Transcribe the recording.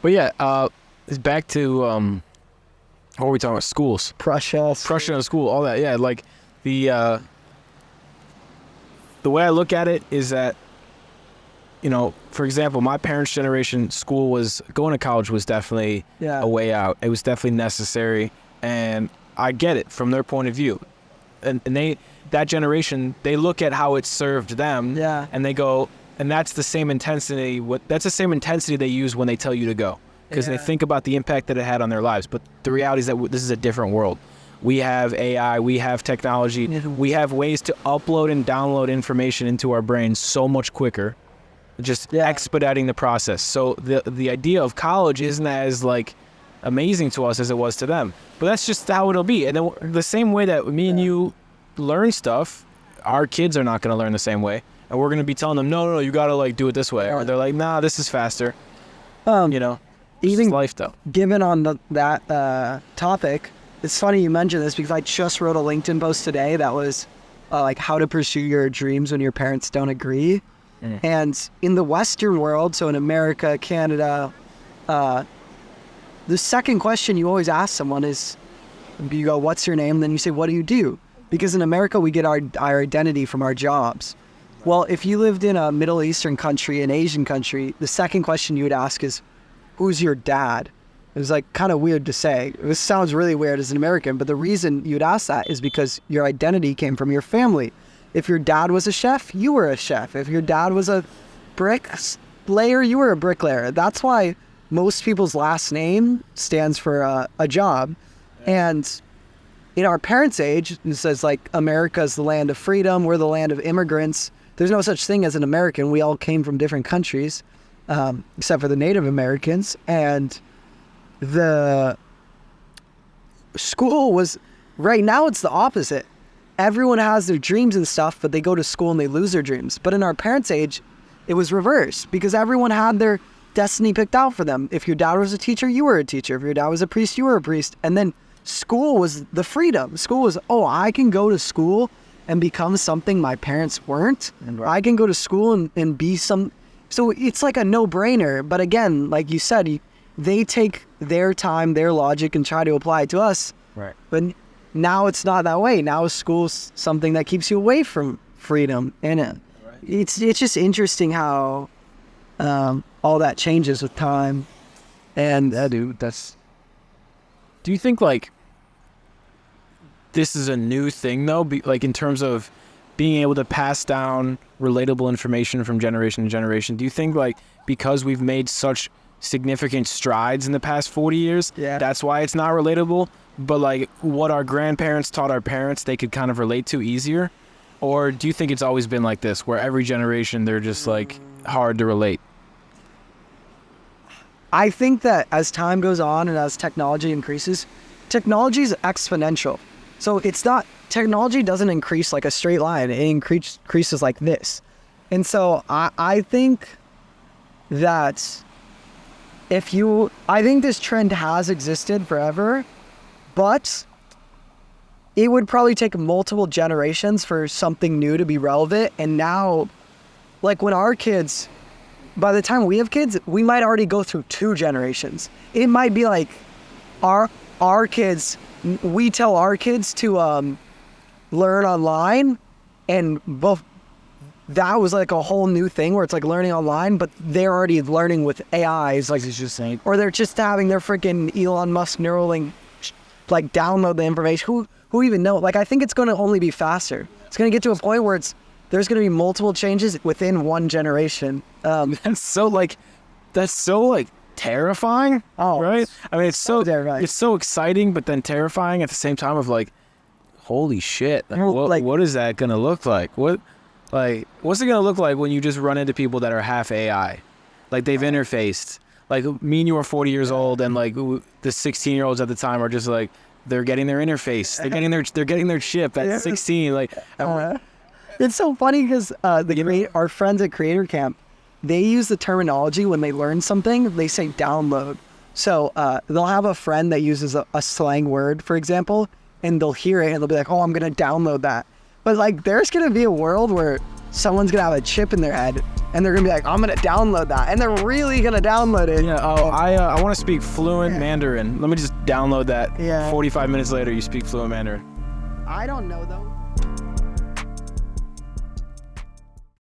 But yeah, it's back to what were we talking about? Schools. Prussia and school, all that. Yeah, like the way I look at it is that, you know, for example, my parents' generation, going to college was definitely a way out. It was definitely necessary, and I get it from their point of view. And that generation, they look at how it served them, and they go, and that's the same intensity. That's the same intensity they use when they tell you to go, because they think about the impact that it had on their lives. But the reality is that this is a different world. We have AI, we have technology, we have ways to upload and download information into our brains so much quicker, just expediting the process. So the idea of college isn't as like amazing to us as it was to them. But that's just how it'll be. And then the same way that me and you learn stuff, our kids are not going to learn the same way. And we're going to be telling them, no, you got to like do it this way. Or they're like, nah, this is faster. You know, even life though. Given on that topic, it's funny you mentioned this because I just wrote a LinkedIn post today that was like how to pursue your dreams when your parents don't agree. And in the Western world, so in America, Canada, the second question you always ask someone is, you go, what's your name? Then you say, what do you do? Because in America, we get our identity from our jobs. Well, if you lived in a Middle Eastern country, an Asian country, the second question you would ask is, who's your dad? It was like kind of weird to say. This sounds really weird as an American, but the reason you'd ask that is because your identity came from your family. If your dad was a chef, you were a chef. If your dad was a bricklayer, you were a bricklayer. That's why most people's last name stands for a job. And in our parents' age, it says like America's the land of freedom. We're the land of immigrants. There's no such thing as an American. We all came from different countries, except for the Native Americans. And the school was, right now it's the opposite. Everyone has their dreams and stuff, but they go to school and they lose their dreams. But in our parents' age, it was reversed because everyone had their destiny picked out for them. If your dad was a teacher, you were a teacher. If your dad was a priest, you were a priest. And then school was the freedom. School was, I can go to school and become something my parents weren't. I can go to school and be some. So it's like a no-brainer. But again, like you said, they take their time, their logic, and try to apply it to us. Right. But now it's not that way. Now school's something that keeps you away from freedom. And it's just interesting how all that changes with time. And dude, do you think like this is a new thing though? Like in terms of being able to pass down relatable information from generation to generation, do you think like because we've made such significant strides in the past 40 years, that's why it's not relatable? But like what our grandparents taught our parents, they could kind of relate to easier? Or do you think it's always been like this, where every generation they're just like hard to relate? I think that as time goes on and as technology increases, technology is exponential. So technology doesn't increase like a straight line. It increases like this. And so I think that I think this trend has existed forever, but it would probably take multiple generations for something new to be relevant. And now, like when our kids, by the time we have kids, we might already go through 2 generations. It might be like our kids, we tell our kids to learn online, and both that was like a whole new thing where it's like learning online, but they're already learning with AIs, like it's just saying, or they're just having their freaking Elon Musk Neuralink like download the information. Who even know? Like I think it's going to only be faster. It's going to get to a point where there's going to be multiple changes within one generation. That's so terrifying. Oh, right. I mean, it's so terrifying. It's so exciting, but then terrifying at the same time. Of like, holy shit! What is that going to look like? What's it going to look like when you just run into people that are half AI, like they've interfaced? Like me and you are 40 years old, and like the 16-year-olds at the time are just like they're getting their interface. They're getting their chip at 16. Like. It's so funny because our friends at Creator Camp, they use the terminology when they learn something, they say download. So they'll have a friend that uses a slang word, for example, and they'll hear it and they'll be like, I'm going to download that. But like there's going to be a world where someone's going to have a chip in their head and they're gonna be like, I'm gonna download that, and they're really gonna download it. Yeah. Oh, I want to speak fluent Mandarin. Let me just download that. Yeah. 45 minutes later, you speak fluent Mandarin. I don't know though.